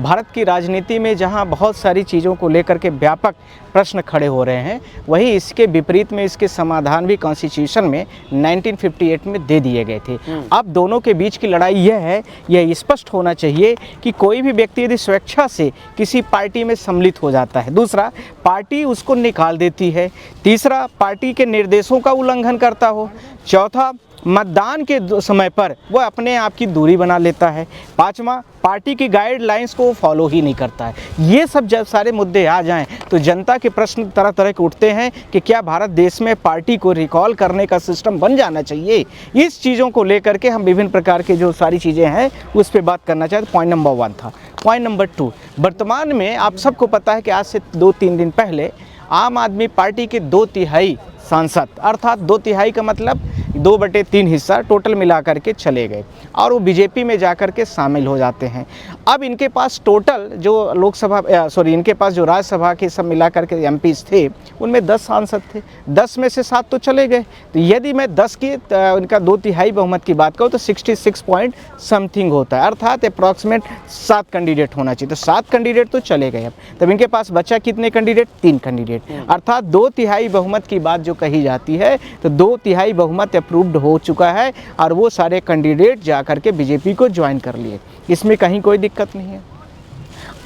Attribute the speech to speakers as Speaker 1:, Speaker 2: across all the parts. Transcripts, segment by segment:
Speaker 1: भारत की राजनीति में जहां बहुत सारी चीज़ों को लेकर के व्यापक प्रश्न खड़े हो रहे हैं, वहीं इसके विपरीत में इसके समाधान भी कॉन्स्टिट्यूशन में 1958 में दे दिए गए थे। अब दोनों के बीच की लड़ाई यह है, यह स्पष्ट होना चाहिए कि कोई भी व्यक्ति यदि स्वेच्छा से किसी पार्टी में सम्मिलित हो जाता है, दूसरा पार्टी उसको निकाल देती है, तीसरा पार्टी के निर्देशों का उल्लंघन करता हो, चौथा मतदान के समय पर वह अपने आप की दूरी बना लेता है, पांचवा पार्टी की गाइडलाइंस को फॉलो ही नहीं करता है। ये सब जब सारे मुद्दे आ जाएं तो जनता के प्रश्न तरह तरह के उठते हैं कि क्या भारत देश में पार्टी को रिकॉल करने का सिस्टम बन जाना चाहिए। इस चीज़ों को लेकर के हम विभिन्न प्रकार के जो सारी चीज़ें हैं उस पर बात करना चाहते। पॉइंट नंबर 1 था। पॉइंट नंबर 2, वर्तमान में आप सबको पता है कि आज से 2-3 दिन पहले आम आदमी पार्टी के 2/3 सांसद, अर्थात 2/3 का मतलब 2/3 हिस्सा टोटल मिलाकर के चले गए और वो बीजेपी में जाकर के शामिल हो जाते हैं। अब इनके पास टोटल जो इनके पास जो राज्यसभा के सब मिलाकर के एमपीज थे उनमें 10 सांसद थे, 10 में से 7 तो चले गए। तो यदि मैं 10 की उनका 2/3 बहुमत की बात करूँ तो 66 पॉइंट समथिंग होता है, अर्थात अप्रॉक्सीमेट 7 कैंडिडेट होना चाहिए। तो 7 कैंडिडेट तो चले गए। अब तब इनके पास बचा कितने कैंडिडेट? 3 कैंडिडेट, अर्थात 2/3 बहुमत की बात जो कही जाती है तो 2/3 बहुमत अप्रूव्ड हो चुका है और वो सारे कैंडिडेट जाकर के बीजेपी को ज्वाइन कर लिए। इसमें कहीं कोई दिक्कत नहीं है।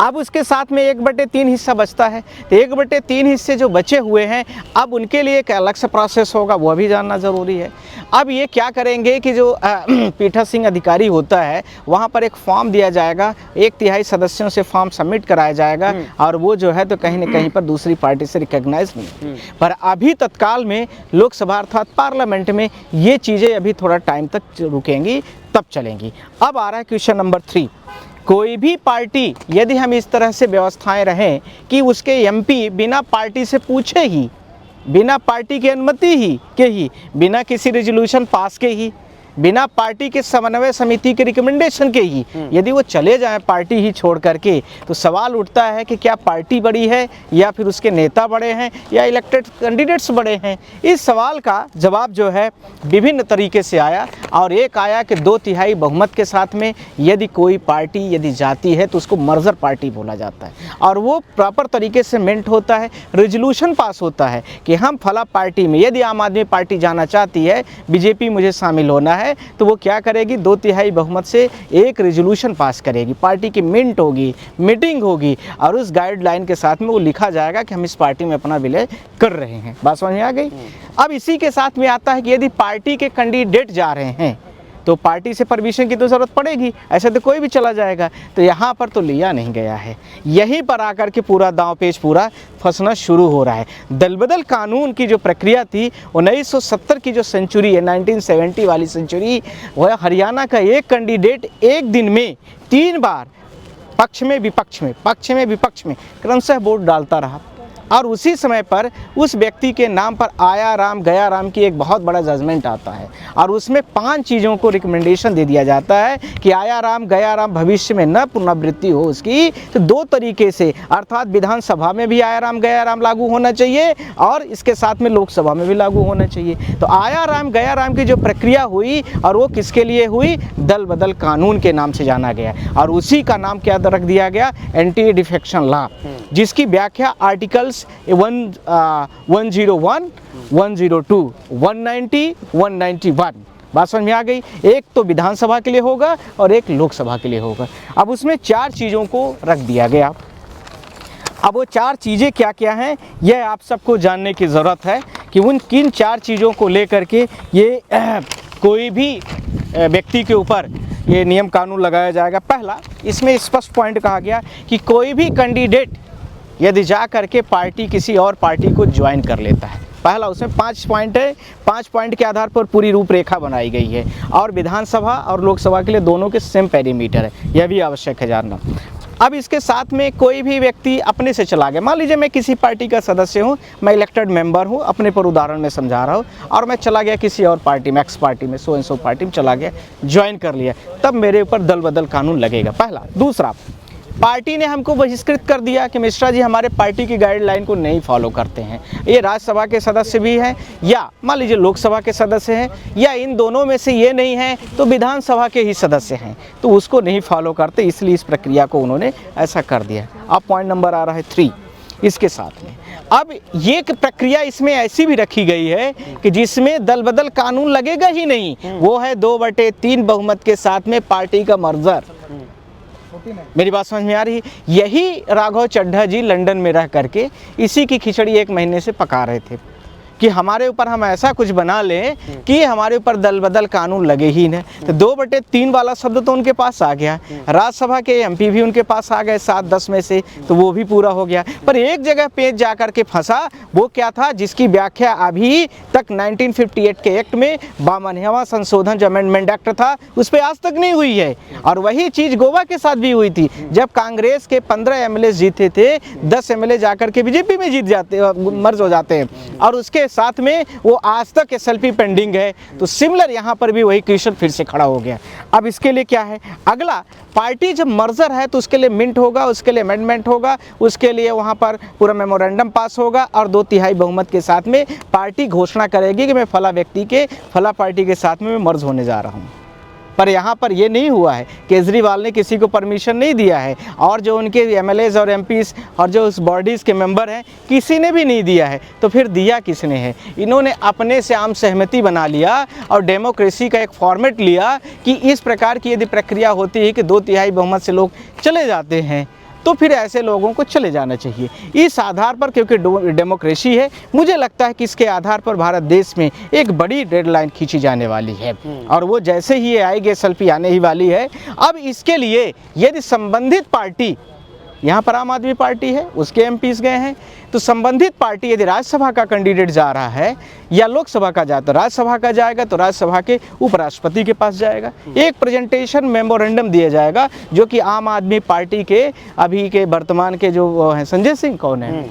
Speaker 1: अब उसके साथ में 1/3 हिस्सा बचता है, तो 1/3 हिस्से जो बचे हुए हैं अब उनके लिए एक अलग से प्रोसेस होगा, वह भी जानना ज़रूरी है। अब ये क्या करेंगे कि जो पीठासीन अधिकारी होता है वहाँ पर एक फॉर्म दिया जाएगा, 1/3 सदस्यों से फॉर्म सबमिट कराया जाएगा और वो जो है तो कहीं न कहीं पर दूसरी पार्टी से रिकॉग्नाइज नहीं। पर अभी तत्काल में लोकसभा अर्थात पार्लियामेंट में ये चीज़ें अभी थोड़ा टाइम तक रुकेंगी, तब चलेंगी। अब आ रहा है क्वेश्चन नंबर 3। कोई भी पार्टी यदि हम इस तरह से व्यवस्थाएं रहें कि उसके एमपी बिना पार्टी से पूछे ही, बिना पार्टी की अनुमति ही बिना किसी रेजोल्यूशन पास के ही, बिना पार्टी के समन्वय समिति के रिकमेंडेशन के ही यदि वो चले जाएं पार्टी ही छोड़ करके, तो सवाल उठता है कि क्या पार्टी बड़ी है या फिर उसके नेता बड़े हैं या इलेक्टेड कैंडिडेट्स बड़े हैं। इस सवाल का जवाब जो है विभिन्न तरीके से आया और एक आया कि 2/3 बहुमत के साथ में यदि कोई पार्टी यदि जाती है तो उसको मर्जर पार्टी बोला जाता है और वो प्रॉपर तरीके से मेंट होता है, रेजोल्यूशन पास होता है कि हम फला पार्टी में, यदि आम आदमी पार्टी जाना चाहती है, बीजेपी मुझे शामिल होना है, तो वो क्या करेगी? 2/3 बहुमत से एक रेजोल्यूशन पास करेगी, पार्टी की मिंट होगी, मीटिंग होगी और उस गाइडलाइन के साथ में वो लिखा जाएगा कि हम इस पार्टी में अपना विलय कर रहे हैं। बात समझ में आ गई? अब इसी के साथ में आता है कि यदि पार्टी के कैंडिडेट जा रहे हैं तो पार्टी से परमिशन की तो ज़रूरत पड़ेगी, ऐसे तो कोई भी चला जाएगा। तो यहाँ पर तो लिया नहीं गया है, यहीं पर आकर के पूरा दांव पेच पूरा फंसना शुरू हो रहा है। दल बदल कानून की जो प्रक्रिया थी 1970 की जो सेंचुरी है, 1970 वाली सेंचुरी, वह हरियाणा का एक कैंडिडेट एक दिन में 3 बार पक्ष में विपक्ष में क्रमशः वोट डालता रहा और उसी समय पर उस व्यक्ति के नाम पर आया राम गया राम की एक बहुत बड़ा जजमेंट आता है और उसमें 5 चीज़ों को रिकमेंडेशन दे दिया जाता है कि आया राम गया राम भविष्य में न पुनरावृत्ति हो उसकी। तो 2 तरीके से, अर्थात विधानसभा में भी आया राम गया राम लागू होना चाहिए और इसके साथ में लोकसभा में भी लागू होना चाहिए। तो आया राम गया राम की जो प्रक्रिया हुई और वो किसके लिए हुई? दल बदल कानून के नाम से जाना गया और उसी का नाम क्या रख दिया गया? एंटी डिफेक्शन लॉ, जिसकी व्याख्या आर्टिकल्स 101, 102, 190, 191 बात समझ में आ गई। एक तो विधानसभा के लिए होगा और एक लोकसभा के लिए होगा। अब उसमें 4 चीज़ों को रख दिया गया। अब वो 4 चीज़ें क्या क्या हैं यह आप सबको जानने की ज़रूरत है कि उन किन 4 चीज़ों को लेकर के ये कोई भी व्यक्ति के ऊपर ये नियम कानून लगाया जाएगा। पहला, इसमें स्पष्ट पॉइंट कहा गया कि कोई भी कैंडिडेट यदि जा करके पार्टी किसी और पार्टी को ज्वाइन कर लेता है, पहला उसमें 5 पॉइंट है, 5 पॉइंट के आधार पर पूरी रूपरेखा बनाई गई है और विधानसभा और लोकसभा के लिए दोनों के सेम पेरीमीटर है, यह भी आवश्यक है जानना। अब इसके साथ में कोई भी व्यक्ति अपने से चला गया, मान लीजिए मैं किसी पार्टी का सदस्य हूँ, मैं इलेक्टेड मेंबर हूँ, अपने पर उदाहरण में समझा रहा हूँ, और मैं चला गया किसी और पार्टी में, एक्स पार्टी में, सो एंड सो पार्टी में चला गया, ज्वाइन कर लिया, तब मेरे ऊपर दल बदल कानून लगेगा। पहला। दूसरा, पार्टी ने हमको बहिष्कृत कर दिया कि मिश्रा जी हमारे पार्टी की गाइडलाइन को नहीं फॉलो करते हैं। ये राज्यसभा के सदस्य भी हैं या मान लीजिए लोकसभा के सदस्य हैं या इन दोनों में से ये नहीं हैं तो विधानसभा के ही सदस्य हैं, तो उसको नहीं फॉलो करते, इसलिए इस प्रक्रिया को उन्होंने ऐसा कर दिया। अब पॉइंट नंबर आ रहा है 3 इसके साथ में। अब ये प्रक्रिया इसमें ऐसी भी रखी गई है कि जिसमें दल बदल कानून लगेगा ही नहीं, वो है 2/3 बहुमत के साथ में पार्टी का मर्जर। मेरी बात समझ में आ रही है? यही राघव चड्ढा जी लंदन में रह करके इसी की खिचड़ी 1 महीने से पका रहे थे कि हमारे ऊपर हम ऐसा कुछ बना लें कि हमारे ऊपर दल बदल कानून लगे ही नहीं। तो 2/3 वाला शब्द तो उनके पास आ गया, राज्यसभा के एमपी भी उनके पास आ गए 7-10 में से, तो वो भी पूरा हो गया। पर एक जगह पेच जा कर के फंसा, वो क्या था जिसकी व्याख्या अभी तक 1958 के एक्ट में 52वां संशोधन जो अमेंडमेंट एक्ट था उस पर आज तक नहीं हुई है। और वही चीज़ गोवा के साथ भी हुई थी, जब कांग्रेस के 15 MLA जीते थे, 10 MLA जाकर के बीजेपी में जीत जाते, मर्ज हो जाते हैं, और उसके साथ में वो आज तक SLP पेंडिंग है। तो सिमिलर यहाँ पर भी वही क्वेश्चन फिर से खड़ा हो गया। अब इसके लिए क्या है, अगला पार्टी जब मर्जर है तो उसके लिए मिंट होगा, उसके लिए अमेंडमेंट होगा, उसके लिए वहाँ पर पूरा मेमोरेंडम पास होगा और 2/3 बहुमत के साथ में पार्टी घोषणा करेगी कि मैं फला व्यक्ति के फला पार्टी के साथ में मैं मर्ज होने जा रहा हूँ। पर यहाँ पर ये नहीं हुआ है, केजरीवाल ने किसी को परमिशन नहीं दिया है, और जो उनके MLAs और MPs और जो उस बॉडीज़ के मेंबर हैं किसी ने भी नहीं दिया है। तो फिर दिया किसने है? इन्होंने अपने से आम सहमति बना लिया और डेमोक्रेसी का एक फॉर्मेट लिया कि इस प्रकार की यदि प्रक्रिया होती है कि 2/3 बहुमत से लोग चले जाते हैं तो फिर ऐसे लोगों को चले जाना चाहिए। इस आधार पर, क्योंकि डेमोक्रेसी है, मुझे लगता है कि इसके आधार पर भारत देश में एक बड़ी डेडलाइन खींची जाने वाली है, और वो जैसे ही ये आएगी SLP आने ही वाली है। अब इसके लिए यदि संबंधित पार्टी, यहाँ पर आम आदमी पार्टी है, उसके MPs गए हैं, तो संबंधित पार्टी यदि राज्यसभा का कैंडिडेट जा रहा है या लोकसभा का जाए तो राज्यसभा का जाएगा, तो राज्यसभा के उपराष्ट्रपति के पास जाएगा, एक प्रेजेंटेशन मेमोरेंडम दिया जाएगा, जो कि आम आदमी पार्टी के अभी के वर्तमान के जो हैं संजय सिंह, कौन है,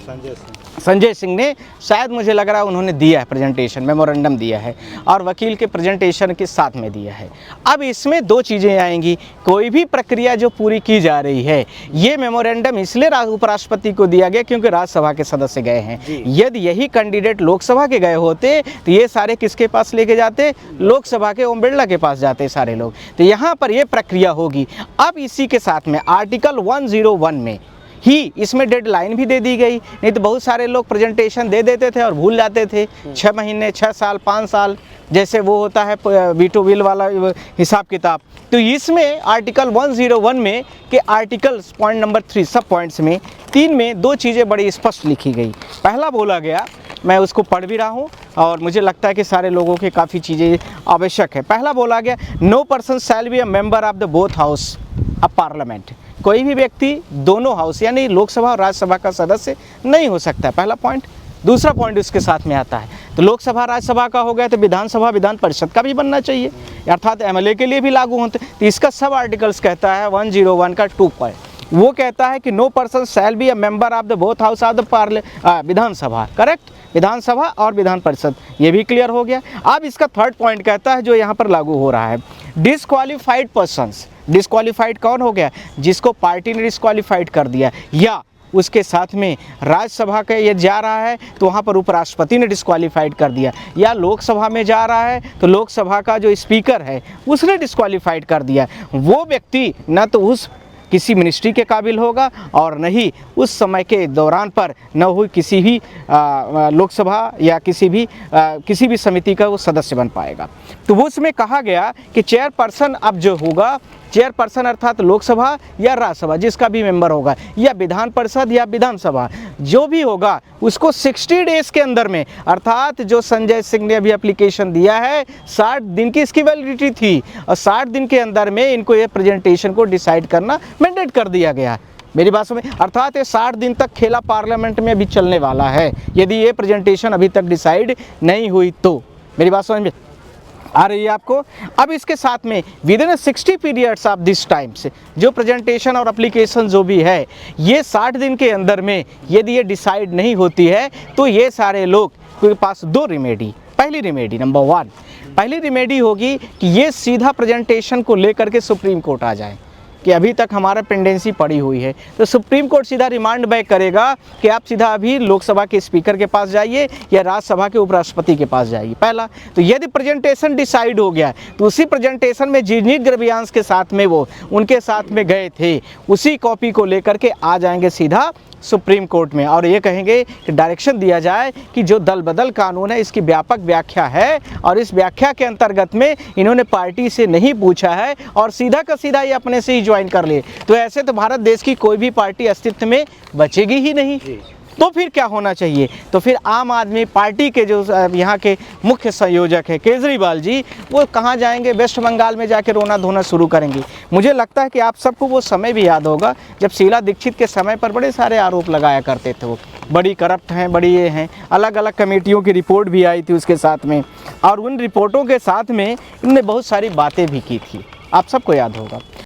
Speaker 1: संजय सिंह ने, शायद मुझे लग रहा है उन्होंने दिया है प्रेजेंटेशन, मेमोरेंडम दिया है, और वकील के प्रेजेंटेशन के साथ में दिया है। अब इसमें 2 चीज़ें आएंगी, कोई भी प्रक्रिया जो पूरी की जा रही है, ये मेमोरेंडम इसलिए उपराष्ट्रपति को दिया गया क्योंकि राज्यसभा के सदस्य गए हैं। यदि यही कैंडिडेट लोकसभा के गए होते तो ये सारे किसके पास लेके जाते? लोकसभा के ओम बिरला के पास जाते सारे लोग। तो यहाँ पर ये प्रक्रिया होगी। अब इसी के साथ में आर्टिकल 101 में ही इसमें डेडलाइन भी दे दी गई, नहीं तो बहुत सारे लोग प्रेजेंटेशन दे देते थे और भूल जाते थे, 6 महीने, 6 साल, 5 साल, जैसे वो होता है वीटो बिल वाला हिसाब किताब। तो इसमें आर्टिकल 101 में के आर्टिकल्स पॉइंट नंबर 3 सब पॉइंट्स में 3 में 2 चीज़ें बड़ी स्पष्ट लिखी गई। पहला बोला गया, मैं उसको पढ़ भी रहा हूँ और मुझे लगता है कि सारे लोगों के काफ़ी चीज़ें आवश्यक है। पहला बोला गया, no person shall be a member of the both house of parliament. कोई भी व्यक्ति दोनों हाउस यानी लोकसभा और राज्यसभा का सदस्य नहीं हो सकता है, पहला पॉइंट। दूसरा पॉइंट उसके साथ में आता है, तो लोकसभा राज्यसभा का हो गया तो विधानसभा विधान परिषद का भी बनना चाहिए, अर्थात MLA के लिए भी लागू होते। तो इसका सब आर्टिकल्स कहता है 101 का 2 पॉइंट, वो कहता है कि no person shall be a member of the both house of the Vidhan Sabha, correct, Vidhan Sabha और विधान परिषद, ये भी क्लियर हो गया। अब इसका 3rd पॉइंट कहता है जो यहाँ पर लागू हो रहा है, डिसक्वालीफाइड पर्सन्स। डिसक्वालीफाइड कौन हो गया? जिसको पार्टी ने डिसक्वालीफाइड कर दिया, या उसके साथ में राज्यसभा के ये जा रहा है तो वहाँ पर उपराष्ट्रपति ने डिसक्वालीफाइड कर दिया, या लोकसभा में जा रहा है तो लोकसभा का जो स्पीकर है उसने डिसक्वालीफाइड कर दिया। वो व्यक्ति न तो उस किसी मिनिस्ट्री के काबिल होगा और न ही उस समय के दौरान पर न हुई किसी भी लोकसभा या किसी भी समिति का वो सदस्य बन पाएगा। तो वो उसमें कहा गया कि चेयरपर्सन अब जो होगा, चेयरपर्सन अर्थात लोकसभा या राज्यसभा जिसका भी मेंबर होगा, या विधान परिषद या विधानसभा जो भी होगा, उसको 60 डेज के अंदर में, अर्थात जो संजय सिंह ने अभी एप्लीकेशन दिया है 60 दिन की इसकी वैलिडिटी थी, और 60 दिन के अंदर में इनको ये प्रेजेंटेशन को डिसाइड करना मैंडेट कर दिया गया। मेरी बात समझ, अर्थात ये 60 दिन तक खेला पार्लियामेंट में भी चलने वाला है यदि ये प्रेजेंटेशन अभी तक डिसाइड नहीं हुई तो। मेरी बात समझ में आ रही है आपको? अब इसके साथ में with in 60 periods of this times जो प्रेजेंटेशन और एप्लीकेशन जो भी है, ये 60 दिन के अंदर में यदि ये डिसाइड नहीं होती है तो ये सारे लोग के पास 2 रेमेडी। पहली रेमेडी, नंबर 1, पहली रेमेडी होगी कि ये सीधा प्रेजेंटेशन को लेकर के सुप्रीम कोर्ट आ जाए। कि अभी तक हमारा पेंडेंसी पड़ी हुई है, तो सुप्रीम कोर्ट सीधा रिमांड बैक करेगा कि आप सीधा अभी लोकसभा के स्पीकर के पास जाइए या राज्यसभा के उपराष्ट्रपति के पास जाइए। पहला तो यदि प्रेजेंटेशन डिसाइड हो गया तो उसी प्रेजेंटेशन में जिन्हीं ग्रबियांस के साथ में वो उनके साथ में गए थे उसी कॉपी को लेकर के आ जाएंगे सीधा सुप्रीम कोर्ट में और ये कहेंगे कि डायरेक्शन दिया जाए कि जो दल बदल कानून है इसकी व्यापक व्याख्या है और इस व्याख्या के अंतर्गत में इन्होंने पार्टी से नहीं पूछा है और सीधा का सीधा ये अपने से ही ज्वाइन कर लिए, तो ऐसे तो भारत देश की कोई भी पार्टी अस्तित्व में बचेगी ही नहीं। तो फिर क्या होना चाहिए? तो फिर आम आदमी पार्टी के जो यहाँ के मुख्य संयोजक है केजरीवाल जी, वो कहाँ जाएंगे? वेस्ट बंगाल में जाके रोना धोना शुरू करेंगे। मुझे लगता है कि आप सबको वो समय भी याद होगा जब शीला दीक्षित के समय पर बड़े सारे आरोप लगाया करते थे, वो बड़ी करप्ट हैं, बड़ी ये हैं, अलग अलग कमेटियों की रिपोर्ट भी आई थी उसके साथ में, और उन रिपोर्टों के साथ में इनने बहुत सारी बातें भी की थी, आप सबको याद होगा।